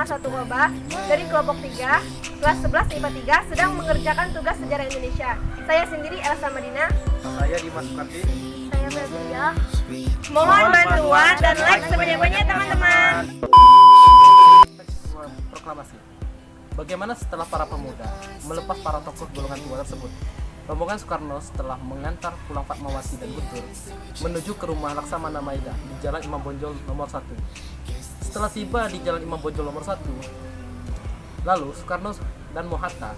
bersama satu Oba dari kelompok 3, kelas 11 IPA 3 sedang mengerjakan tugas sejarah Indonesia. Saya sendiri Elsa Madina. Saya Dimas Sukarti. Saya Febria. Mohon bantuan dan like sebanyak-banyaknya teman-teman. Proklamasi. Bagaimana setelah para pemuda melepas para tokoh golongan tua tersebut, rombongan Soekarno setelah mengantar pulang Fatmawati dan Guntur menuju ke rumah Laksamana Maida di Jalan Imam Bonjol nomor 1. Setelah tiba di Jalan Imam Bonjol nomor 1, lalu Soekarno dan Hatta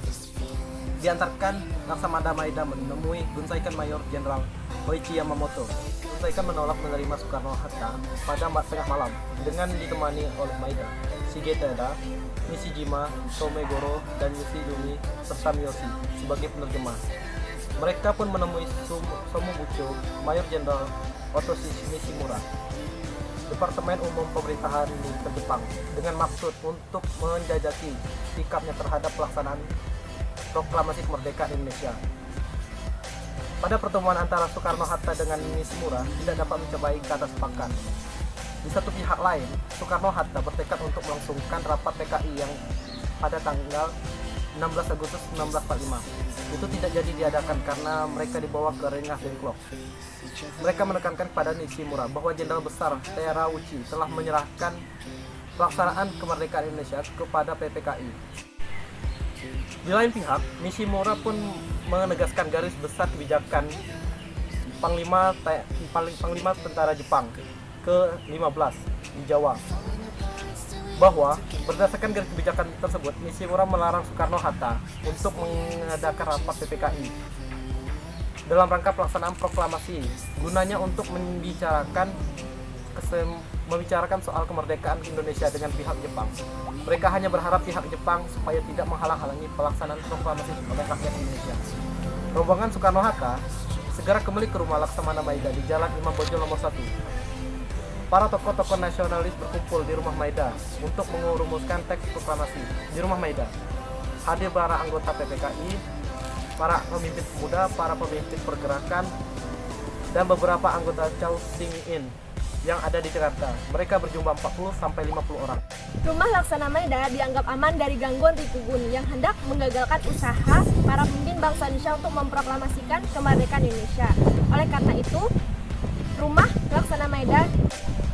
diantarkan Laksamana Maida menemui Gunsaikan Mayor Jenderal Hoichi Yamamoto. Gunsaikan menolak menerima Soekarno-Hatta pada tengah malam dengan ditemani oleh Maida, Shigetada, Nishijima, Tomegoro, dan Yoshizumi serta Miyoshi sebagai penerjemah. Mereka pun menemui Somobucho, Mayor Jenderal Otoshi Nishimura, Departemen Umum Pemerintahan Militer Jepang, dengan maksud untuk menjajaki sikapnya terhadap pelaksanaan proklamasi kemerdekaan Indonesia. Pada pertemuan antara Soekarno-Hatta dengan Nishimura tidak dapat mencapai kata sepakat. Di satu pihak lain, Soekarno-Hatta bertekad untuk melangsungkan rapat PKI yang pada tanggal 16 Agustus 1945. Itu tidak jadi diadakan karena mereka dibawa ke Rengas Dengklok. Mereka menekankan kepada Nishimura bahwa Jenderal Besar Terauchi telah menyerahkan pelaksanaan kemerdekaan Indonesia kepada PPKI. Di lain pihak, Nishimura pun menegaskan garis besar kebijakan Panglima Tentara Jepang ke-15 di Jawa, bahwa berdasarkan garis kebijakan tersebut, Nishimura melarang Soekarno-Hatta untuk mengadakan rapat PPKI dalam rangka pelaksanaan proklamasi, gunanya untuk membicarakan soal kemerdekaan Indonesia dengan pihak Jepang. Mereka hanya berharap pihak Jepang supaya tidak menghalang-halangi pelaksanaan proklamasi oleh rakyat Indonesia. Rombongan Soekarno-Hatta segera kembali ke rumah Laksamana Maida di Jalan Imam Bonjol nomor 1. Para tokoh-tokoh nasionalis berkumpul di rumah Maida untuk merumuskan teks proklamasi. Di rumah Maida hadir para anggota PPKI, para pemimpin pemuda, para pemimpin pergerakan, dan beberapa anggota Chow Sing In yang ada di Jakarta. Mereka berjumlah 40-50 orang. Rumah Laksana Maida dianggap aman dari gangguan Rikugun yang hendak menggagalkan usaha para pemimpin bangsa Indonesia untuk memproklamasikan kemerdekaan Indonesia. Oleh karena itu, rumah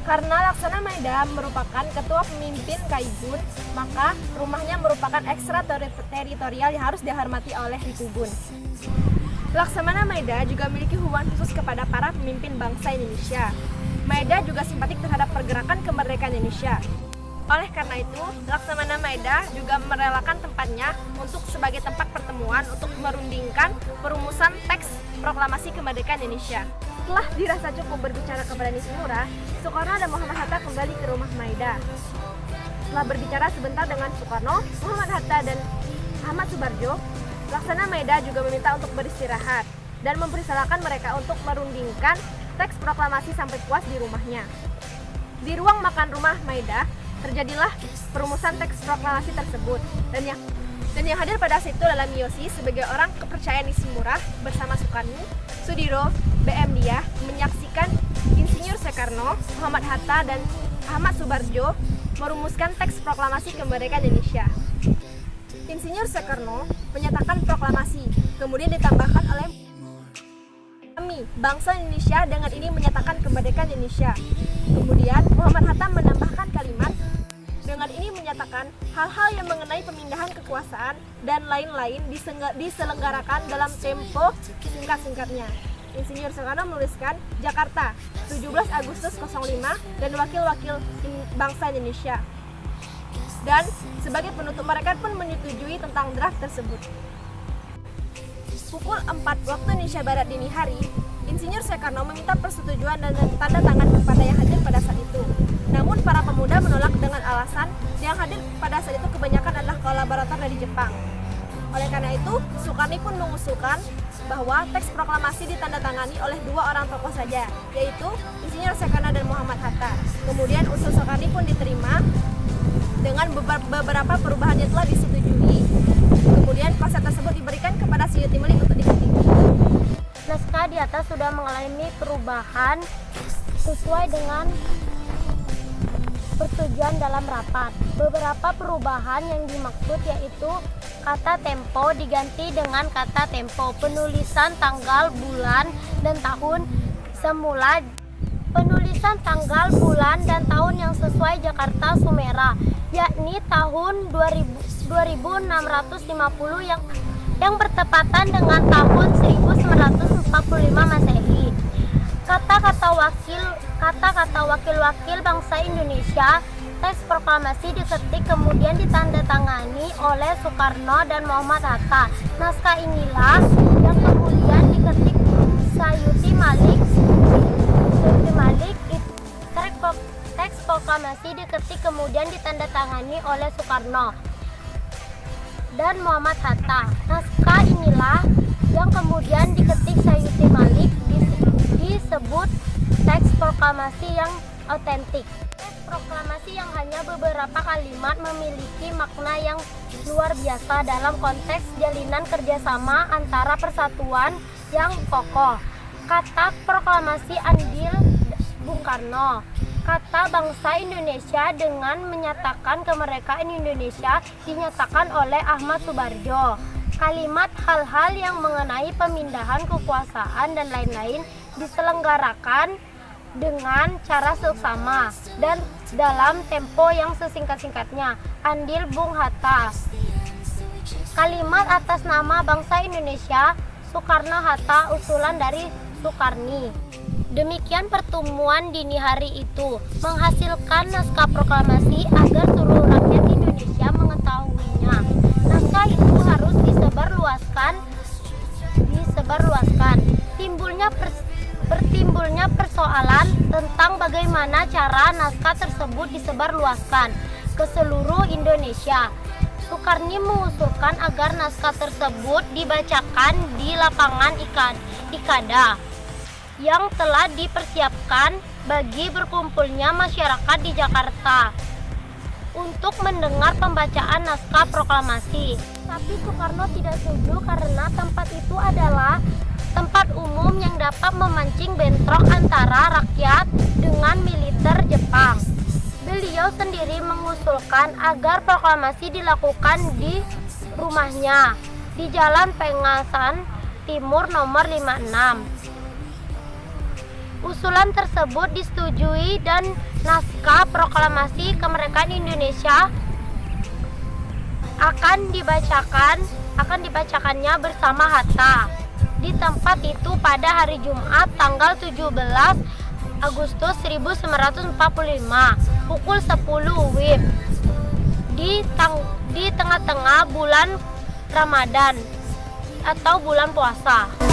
Laksana Maida merupakan ketua pemimpin Kaigun, maka rumahnya merupakan ekstra-teritorial yang harus dihormati oleh Rikugun. Laksamana Maida juga memiliki hubungan khusus kepada para pemimpin bangsa Indonesia. Maida juga simpatik terhadap pergerakan kemerdekaan Indonesia. Oleh karena itu, Laksamana Maida juga merelakan tempatnya sebagai tempat pertemuan untuk merundingkan perumusan teks proklamasi kemerdekaan Indonesia. Setelah dirasa cukup berbicara kepada Nishimura, Soekarno dan Muhammad Hatta kembali ke rumah Maida. Setelah berbicara sebentar dengan Soekarno, Muhammad Hatta dan Ahmad Subarjo, Laksana Maida juga meminta untuk beristirahat dan mempersilahkan mereka untuk merundingkan teks proklamasi sampai puas di rumahnya. Di ruang makan rumah Maida, terjadilah perumusan teks proklamasi tersebut, dan yang hadir pada saat itu adalah Miyoshi sebagai orang kepercayaan Nishimura bersama Soekarno, Sudiro, BM Dia menyaksikan Insinyur Soekarno, Muhammad Hatta, dan Ahmad Subarjo merumuskan teks proklamasi kemerdekaan Indonesia. Insinyur Soekarno menyatakan proklamasi, kemudian ditambahkan oleh kami, bangsa Indonesia dengan ini menyatakan kemerdekaan Indonesia. Kemudian Muhammad Hatta menambahkan kalimat, dengan ini menyatakan hal-hal yang mengenai pemindahan kekuasaan dan lain-lain diselenggarakan dalam tempo singkat-singkatnya. Insinyur Soekarno menuliskan Jakarta, 17 Agustus 05 dan wakil-wakil bangsa Indonesia. Dan sebagai penutup mereka pun menyetujui tentang draft tersebut. Pukul 4 waktu Indonesia Barat dini hari, Insinyur Soekarno meminta persetujuan dan tanda tangan kepada yang hadir pada saat itu. Namun para pemuda menolak dengan alasan yang hadir pada saat itu kebanyakan adalah kolaborator dari Jepang. Oleh karena itu, Soekarno pun mengusulkan bahwa teks proklamasi ditandatangani oleh dua orang tokoh saja, yaitu Insinyur Soekarno dan Muhammad Hatta. Kemudian usul Soekarno pun diterima dengan beberapa perubahan yang telah disetujui. Kemudian konsep tersebut diberikan kepada Suyuti Melik untuk dikritiki. Naskah di atas sudah mengalami perubahan sesuai dengan persetujuan dalam rapat. Beberapa perubahan yang dimaksud yaitu kata tempo diganti dengan kata tempo, penulisan tanggal, bulan, dan tahun semula, penulisan tanggal, bulan, dan tahun yang sesuai Jakarta Sumera, yakni tahun 2650 yang bertepatan dengan tahun 1945 Masehi. Kata-kata wakil-wakil bangsa Indonesia, teks proklamasi diketik kemudian ditandatangani oleh Soekarno dan Muhammad Hatta. Naskah inilah yang kemudian diketik Sayuti Malik. Teks proklamasi diketik kemudian ditandatangani oleh Soekarno dan Muhammad Hatta. Naskah inilah yang kemudian diketik Sayuti Malik disebut teks proklamasi yang otentik. Teks proklamasi yang hanya beberapa kalimat memiliki makna yang luar biasa dalam konteks jalinan kerjasama antara persatuan yang kokoh. Kata proklamasi andil Bung Karno. Kata bangsa Indonesia dengan menyatakan kemerdekaan Indonesia dinyatakan oleh Ahmad Subarjo. Kalimat hal-hal yang mengenai pemindahan kekuasaan dan lain-lain diselenggarakan dengan cara seksama dan dalam tempo yang sesingkat-singkatnya. Andil Bung Hatta. Kalimat atas nama bangsa Indonesia, Soekarno-Hatta, usulan dari Soekarni. Demikian pertemuan dini hari itu menghasilkan naskah proklamasi agar seluruh rakyat Indonesia mengetahuinya. Naskah itu harus disebarluaskan. Bertimbulnya persoalan tentang bagaimana cara naskah tersebut disebarluaskan ke seluruh Indonesia. Soekarni mengusulkan agar naskah tersebut dibacakan di lapangan Ikada yang telah dipersiapkan bagi berkumpulnya masyarakat di Jakarta untuk mendengar pembacaan naskah proklamasi. Tapi Soekarno tidak setuju karena tempat itu adalah tempat umum yang dapat memancing bentrok antara rakyat dengan militer Jepang. Beliau sendiri mengusulkan agar proklamasi dilakukan di rumahnya di Jalan Pengasan Timur nomor 56. Usulan tersebut disetujui dan naskah proklamasi kemerdekaan Indonesia akan dibacakannya bersama Hatta di tempat itu pada hari Jumat tanggal 17 Agustus 1945 pukul 10 WIB di tengah-tengah bulan Ramadan atau bulan puasa.